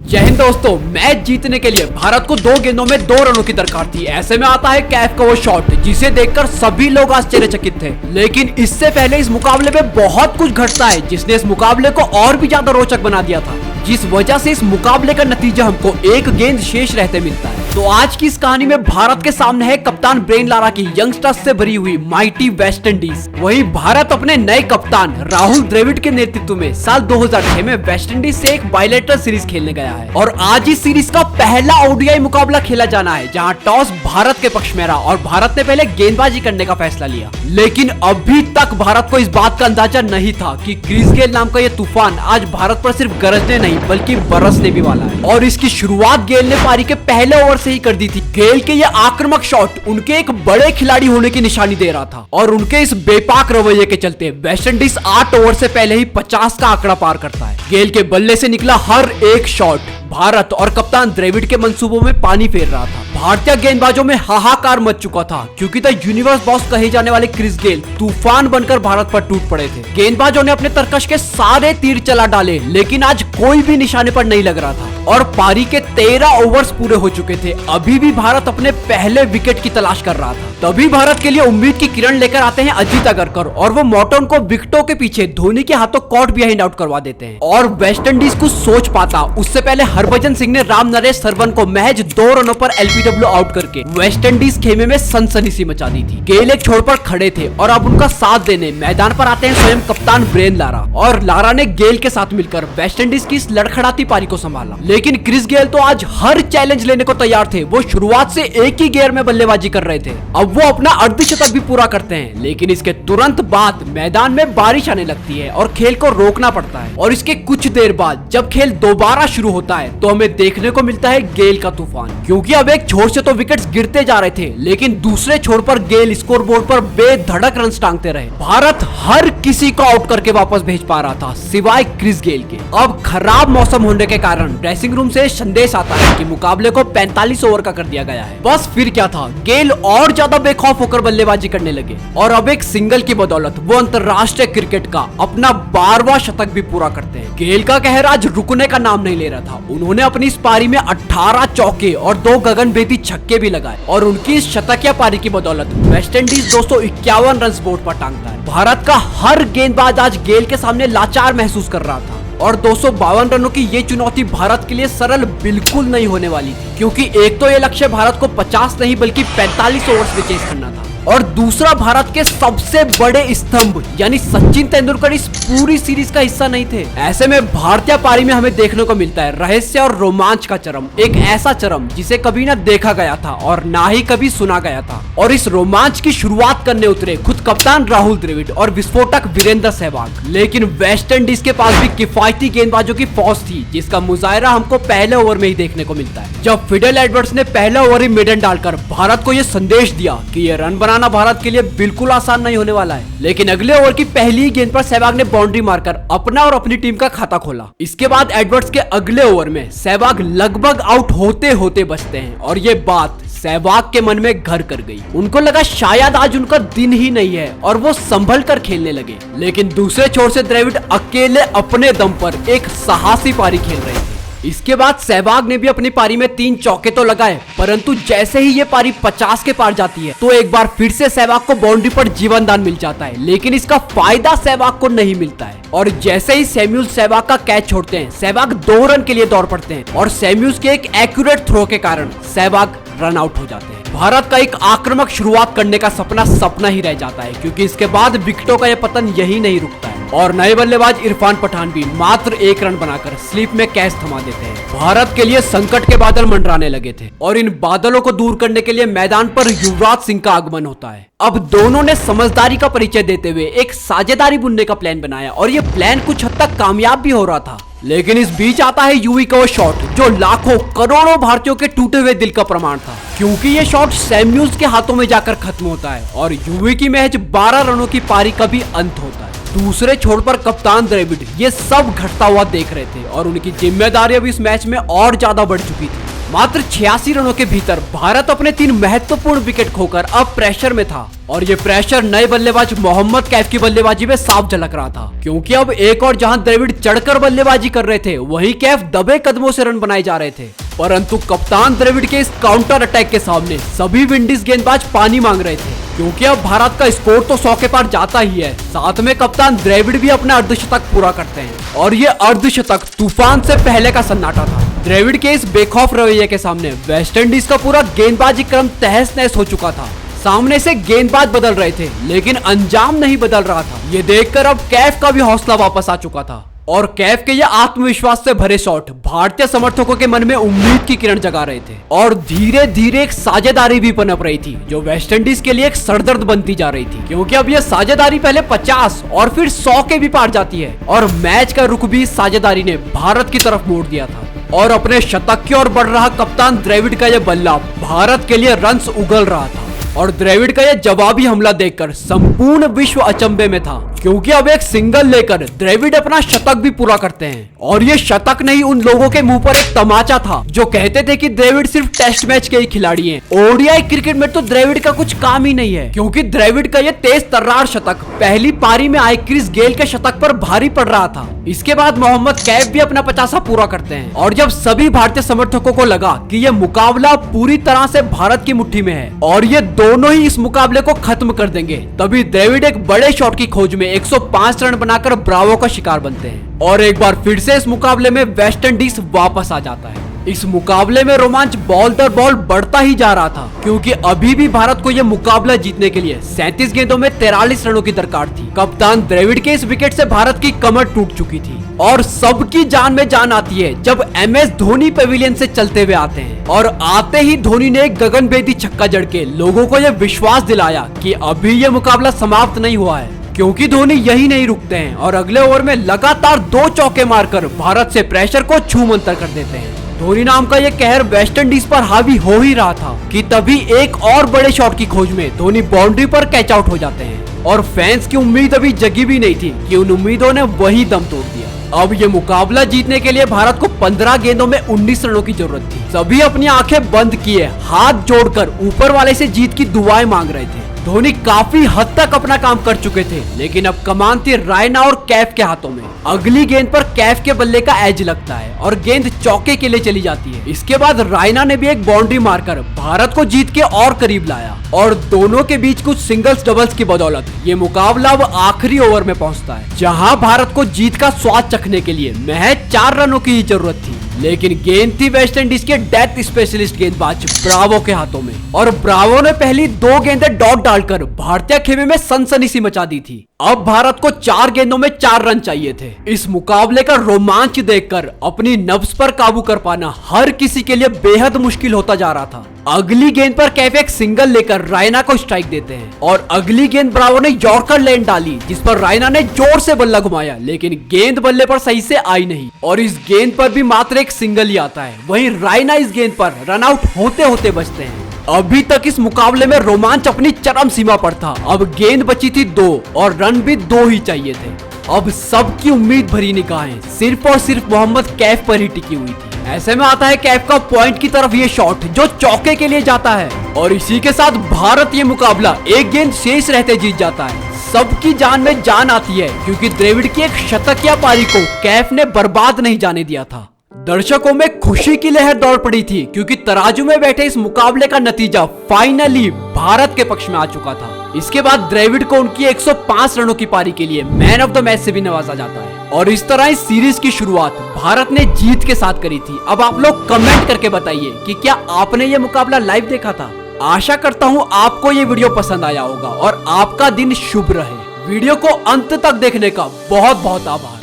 जय हिंद दोस्तों, मैच जीतने के लिए भारत को 2 गेंदों में 2 रनों की दरकार थी। ऐसे में आता है कैफ का वो शॉट जिसे देखकर सभी लोग आश्चर्यचकित थे। लेकिन इससे पहले इस मुकाबले में बहुत कुछ घटता है जिसने इस मुकाबले को और भी ज्यादा रोचक बना दिया था, जिस वजह से इस मुकाबले का नतीजा हमको 1 गेंद शेष रहते मिलता है। तो आज की इस कहानी में भारत के सामने है कप्तान ब्रेन लारा की यंगस्टर्स से भरी हुई माइटी वेस्ट इंडीज। वही भारत अपने नए कप्तान राहुल द्रविड़ के नेतृत्व में साल 2006 में वेस्ट इंडीज से एक बायलैटरल सीरीज खेलने गया है और आज इस सीरीज का पहला ओडीआई मुकाबला खेला जाना है, जहां टॉस भारत के पक्ष में रहा और भारत ने पहले गेंदबाजी करने का फैसला लिया। लेकिन अभी तक भारत को इस बात का अंदाजा नहीं था कि क्रिस गेल नाम का ये तूफान आज भारत पर सिर्फ गरजने नहीं बल्कि बरसने भी वाला है। और इसकी शुरुआत गेल ने पारी के पहले ओवर से ही कर दी थी। गेल के ये आक्रामक शॉट उनके एक बड़े खिलाड़ी होने की निशानी दे रहा था और उनके इस बेपाक रवैये के चलते वेस्ट इंडीज 8 ओवर से पहले ही 50 का आंकड़ा पार करता है। गेल के बल्ले से निकला हर एक शॉट भारत और कप्तान द्रविड़ के मंसूबों में पानी फेर रहा था। भारतीय गेंदबाजों में हाहाकार मच चुका था क्योंकि द यूनिवर्स बॉस कहे जाने वाले क्रिस गेल तूफान बनकर भारत पर टूट पड़े थे। गेंदबाजों ने अपने तरकश के सारे तीर चला डाले, लेकिन आज कोई भी निशाने पर नहीं लग रहा था और पारी के 13 ओवर्स पूरे हो चुके थे। अभी भी भारत अपने पहले विकेट की तलाश कर रहा था। तभी भारत के लिए उम्मीद की किरण लेकर आते हैं अजीत अगरकर और वो मॉर्टन को विकेटों के पीछे धोनी के हाथों कॉट बिहाइंड आउट करवा देते हैं। और वेस्ट इंडीज कुछ सोच पाता उससे पहले हरभजन सिंह ने राम नरेश सरवन को महज 2 रनों पर एलबीडब्ल्यू आउट करके वेस्ट इंडीज खेमे में सनसनी सी मचा दी थी। गेल एक छोर पर खड़े थे और अब उनका साथ देने मैदान पर आते हैं स्वयं कप्तान ब्रेन लारा और लारा ने गेल के साथ मिलकर वेस्ट इंडीज की इस लड़खड़ाती पारी को संभाला। लेकिन क्रिस गेल तो आज हर चैलेंज लेने को तैयार थे। वो शुरुआत से एक ही गियर में बल्लेबाजी कर रहे थे। अब वो अपना अर्धशतक भी पूरा करते हैं, लेकिन इसके तुरंत बाद मैदान में बारिश आने लगती है और खेल को रोकना पड़ता है। और इसके कुछ देर बाद जब खेल दोबारा शुरू होता है तो हमें देखने को मिलता है गेल का तूफान, क्योंकि अब एक छोर से तो विकेट्स गिरते जा रहे थे लेकिन दूसरे छोर पर गेल स्कोरबोर्ड पर बेधड़क रन टांगते रहे। भारत हर किसी को आउट करके वापस भेज पा रहा था सिवाय क्रिस गेल के। अब खराब मौसम होने के कारण ड्रेसिंग रूम से संदेश आता है कि मुकाबले को 45 ओवर का कर दिया गया है। बस फिर क्या था, गेल और ज्यादा बेखौफ होकर बल्लेबाजी करने लगे और अब एक सिंगल की बदौलत वो अंतरराष्ट्रीय क्रिकेट का अपना 12वां शतक भी पूरा करते हैं। गेल का कहर आज रुकने का नाम नहीं ले रहा था। उन्होंने अपनी इस पारी में 18 चौके और 2 गगनभेदी छक्के भी लगाए और उनकी इस शतकीय पारी की बदौलत वेस्ट इंडीज 251 रन बोर्ड पर टांगता है। भारत का हर गेंदबाज आज गेल के सामने लाचार महसूस कर रहा था और 252 रनों की ये चुनौती भारत के लिए सरल बिल्कुल नहीं होने वाली थी, क्योंकि एक तो ये लक्ष्य भारत को 50 नहीं बल्कि 45 ओवर्स में चेस करना था और दूसरा भारत के सबसे बड़े स्तंभ यानी सचिन तेंदुलकर इस पूरी सीरीज का हिस्सा नहीं थे। ऐसे में भारतीय पारी में हमें देखने को मिलता है रहस्य और रोमांच का चरम, एक ऐसा चरम जिसे कभी ना देखा गया था और ना ही कभी सुना गया था। और इस रोमांच की शुरुआत करने उतरे खुद कप्तान राहुल द्रविड़ और विस्फोटक वीरेंद्र सहवाग। लेकिन वेस्ट इंडीज के पास भी किफायती गेंदबाजों की फौज थी जिसका मुजाहरा हमको पहले ओवर में ही देखने को मिलता है, जब फिडेल एडवर्ड्स ने पहले ओवर ही मिडन डालकर भारत को यह संदेश दिया कि यह रन बनाना भारत के लिए बिल्कुल आसान नहीं होने वाला है। लेकिन अगले ओवर की पहली गेंद पर सहवाग ने बाउंड्री मारकर अपना और अपनी टीम का खाता खोला। इसके बाद एडवर्ड्स के अगले ओवर में सहवाग लगभग आउट होते होते बचते हैं और ये बात सहवाग के मन में घर कर गई। उनको लगा शायद आज उनका दिन ही नहीं है और वो संभल कर खेलने लगे। लेकिन दूसरे छोर से द्रविड़ अकेले अपने दम पर एक साहसी पारी खेल रहे थे। इसके बाद सहवाग ने भी अपनी पारी में 3 चौके तो लगाए, परंतु जैसे ही ये पारी 50 के पार जाती है तो एक बार फिर से सहवाग को बाउंड्री पर जीवन दान मिल जाता है, लेकिन इसका फायदा सहवाग को नहीं मिलता है। और जैसे ही सैमुअल सहवाग का कैच छोड़ते हैं, सहवाग 2 रन के लिए दौड़ पड़ते हैं और सैमुअल के एक एक्यूरेट थ्रो के कारण सहवाग रन आउट हो जाते हैं। भारत का एक आक्रामक शुरुआत करने का सपना ही रह जाता है, क्योंकि इसके बाद विकेटों का यह पतन यही नहीं रुकता है और नए बल्लेबाज इरफान पठान भी मात्र 1 रन बनाकर स्लिप में कैच थमा देते हैं। भारत के लिए संकट के बादल मंडराने लगे थे और इन बादलों को दूर करने के लिए मैदान पर युवराज सिंह का आगमन होता है। अब दोनों ने समझदारी का परिचय देते हुए एक साझेदारी बुनने का प्लान बनाया और ये प्लान कुछ हद तक कामयाब भी हो रहा था। लेकिन इस बीच आता है यूवी का वो शॉट जो लाखों करोड़ों भारतीयों के टूटे हुए दिल का प्रमाण था, क्योंकि ये शॉट सैमुअल्स के हाथों में जाकर खत्म होता है और यूवी की महज 12 रनों की पारी का भी अंत होता है। दूसरे छोर पर कप्तान द्रविड़ ये सब घटता हुआ देख रहे थे और उनकी जिम्मेदारी अब इस मैच में और ज्यादा बढ़ चुकी थी। मात्र 86 रनों के भीतर भारत अपने 3 महत्वपूर्ण विकेट खोकर अब प्रेशर में था और ये प्रेशर नए बल्लेबाज मोहम्मद कैफ की बल्लेबाजी में साफ झलक रहा था, क्योंकि अब एक और जहां द्रविड़ चढ़कर बल्लेबाजी कर रहे थे, वहीं कैफ दबे कदमों से रन बनाए जा रहे थे। परंतु कप्तान द्रविड़ के इस काउंटर अटैक के सामने सभी विंडीज गेंदबाज पानी मांग रहे थे, क्योंकि अब भारत का स्कोर तो 100 के पार जाता ही है, साथ में कप्तान द्रविड़ भी अपना अर्धशतक पूरा करते हैं और ये अर्धशतक तूफान से पहले का सन्नाटा था। द्रविड़ के इस बेखौफ रवैये के सामने वेस्टइंडीज का पूरा गेंदबाजी क्रम तहस नहस हो चुका था। सामने से गेंदबाज बदल रहे थे लेकिन अंजाम नहीं बदल रहा था। ये देखकर अब कैफ का भी हौसला वापस आ चुका था और कैफ के ये आत्मविश्वास से भरे शॉट भारतीय समर्थकों के मन में उम्मीद की किरण जगा रहे थे और धीरे धीरे एक साझेदारी भी पनप रही थी, जो वेस्टइंडीज के लिए एक सरदर्द बनती जा रही थी, क्योंकि अब ये साझेदारी पहले 50 और फिर 100 के भी पार जाती है और मैच का रुख भी इस साझेदारी ने भारत की तरफ मोड़ दिया था। और अपने शतक की ओर बढ़ रहा कप्तान द्रविड़ का यह बल्ला भारत के लिए रन्स उगल रहा था और द्रविड़ का यह जवाबी हमला देखकर संपूर्ण विश्व अचंभे में था, क्योंकि अब एक सिंगल लेकर द्रविड़ अपना शतक भी पूरा करते हैं। और ये शतक नहीं, उन लोगों के मुंह पर एक तमाचा था जो कहते थे कि द्रविड़ सिर्फ टेस्ट मैच के ही खिलाड़ी हैं। ओडीआई क्रिकेट में तो द्रविड़ का कुछ काम ही नहीं है, क्योंकि द्रविड़ का ये तेज तर्रार शतक पहली पारी में आए क्रिस गेल के शतक पर भारी पड़ रहा था। इसके बाद मोहम्मद कैफ भी अपना 50 पूरा करते हैं और जब सभी भारतीय समर्थकों को लगा कि यह मुकाबला पूरी तरह से भारत की मुट्ठी में है और ये दोनों ही इस मुकाबले को खत्म कर देंगे, तभी द्रविड़ एक बड़े शॉट की खोज में 105 रन बनाकर ब्रावो का शिकार बनते हैं और एक बार फिर से इस मुकाबले में वेस्टइंडीज वापस आ जाता है। इस मुकाबले में रोमांच बॉल दर बॉल बढ़ता ही जा रहा था, क्योंकि अभी भी भारत को यह मुकाबला जीतने के लिए 37 गेंदों में 43 रनों की दरकार थी। कप्तान द्रविड़ के इस विकेट से भारत की कमर टूट चुकी थी और सबकी जान में जान आती है जब MS धोनी पवेलियन से चलते हुए आते हैं और आते ही धोनी ने एक गगनभेदी छक्का जड़ के लोगों को यह विश्वास दिलाया कि अभी यह मुकाबला समाप्त नहीं हुआ है, क्योंकि धोनी यही नहीं रुकते हैं और अगले ओवर में लगातार 2 चौके मारकर भारत से प्रेशर को छूमंतर कर देते हैं। धोनी नाम का ये कहर वेस्टइंडीज पर हावी हो ही रहा था कि तभी एक और बड़े शॉट की खोज में धोनी बाउंड्री पर कैच आउट हो जाते हैं और फैंस की उम्मीद अभी जगी भी नहीं थी कि उन उम्मीदों ने वही दम तोड़ दिया। अब ये मुकाबला जीतने के लिए भारत को 15 गेंदों में 19 रनों की जरूरत थी। सभी अपनी आंखें बंद किए हाथ जोड़कर ऊपर वाले से जीत की दुआएं मांग रहे थे। धोनी काफी हद तक अपना काम कर चुके थे, लेकिन अब कमान थी रायना और कैफ के हाथों में। अगली गेंद पर कैफ के बल्ले का एज लगता है और गेंद चौके के लिए चली जाती है। इसके बाद रायना ने भी एक बाउंड्री मारकर भारत को जीत के और करीब लाया और दोनों के बीच कुछ सिंगल्स डबल्स की बदौलत ये मुकाबला अब आखिरी ओवर में पहुंचता है, जहां भारत को जीत का स्वाद चखने के लिए महज 4 रनों की ही जरूरत थी। लेकिन गेंद थी वेस्टइंडीज के डेथ स्पेशलिस्ट गेंदबाज ब्रावो के हाथों में और ब्रावो ने पहली 2 गेंदें डॉट डालकर भारतीय खेमे में सनसनी सी मचा दी थी। अब भारत को 4 गेंदों में 4 रन चाहिए थे। इस मुकाबले का रोमांच देखकर अपनी नब्ज पर काबू कर पाना हर किसी के लिए बेहद मुश्किल होता जा रहा था। अगली गेंद पर कैफ एक सिंगल लेकर रायना को स्ट्राइक देते हैं और अगली गेंद ब्रावो ने यॉर्कर लैंड डाली, जिस पर रायना ने जोर से बल्ला घुमाया, लेकिन गेंद बल्ले पर सही से आई नहीं और इस गेंद पर भी मात्र एक सिंगल ही आता है। वहीं रायना इस गेंद पर रन आउट होते होते बचते हैं। अभी तक इस मुकाबले में रोमांच अपनी चरम सीमा पर था। अब गेंद बची थी 2 और रन भी 2 ही चाहिए थे। अब सबकी उम्मीद भरी निगाहें सिर्फ और सिर्फ मोहम्मद कैफ पर ही टिकी हुई थी। ऐसे में आता है कैफ का पॉइंट की तरफ ये शॉट जो चौके के लिए जाता है और इसी के साथ भारत ये मुकाबला एक गेंद शेष रहते जीत जाता है। सबकी जान में जान आती है, क्योंकि द्रविड़ की एक शतकीय पारी को कैफ ने बर्बाद नहीं जाने दिया था। दर्शकों में खुशी की लहर दौड़ पड़ी थी, क्योंकि तराजू में बैठे इस मुकाबले का नतीजा फाइनली भारत के पक्ष में आ चुका था। इसके बाद द्रविड़ को उनकी 105 रनों की पारी के लिए मैन ऑफ द मैच से भी नवाजा जाता है और इस तरह इस सीरीज की शुरुआत भारत ने जीत के साथ करी थी। अब आप लोग कमेंट करके बताइए कि क्या आपने ये मुकाबला लाइव देखा था। आशा करता हूँ आपको ये वीडियो पसंद आया होगा और आपका दिन शुभ रहे। वीडियो को अंत तक देखने का बहुत बहुत आभार।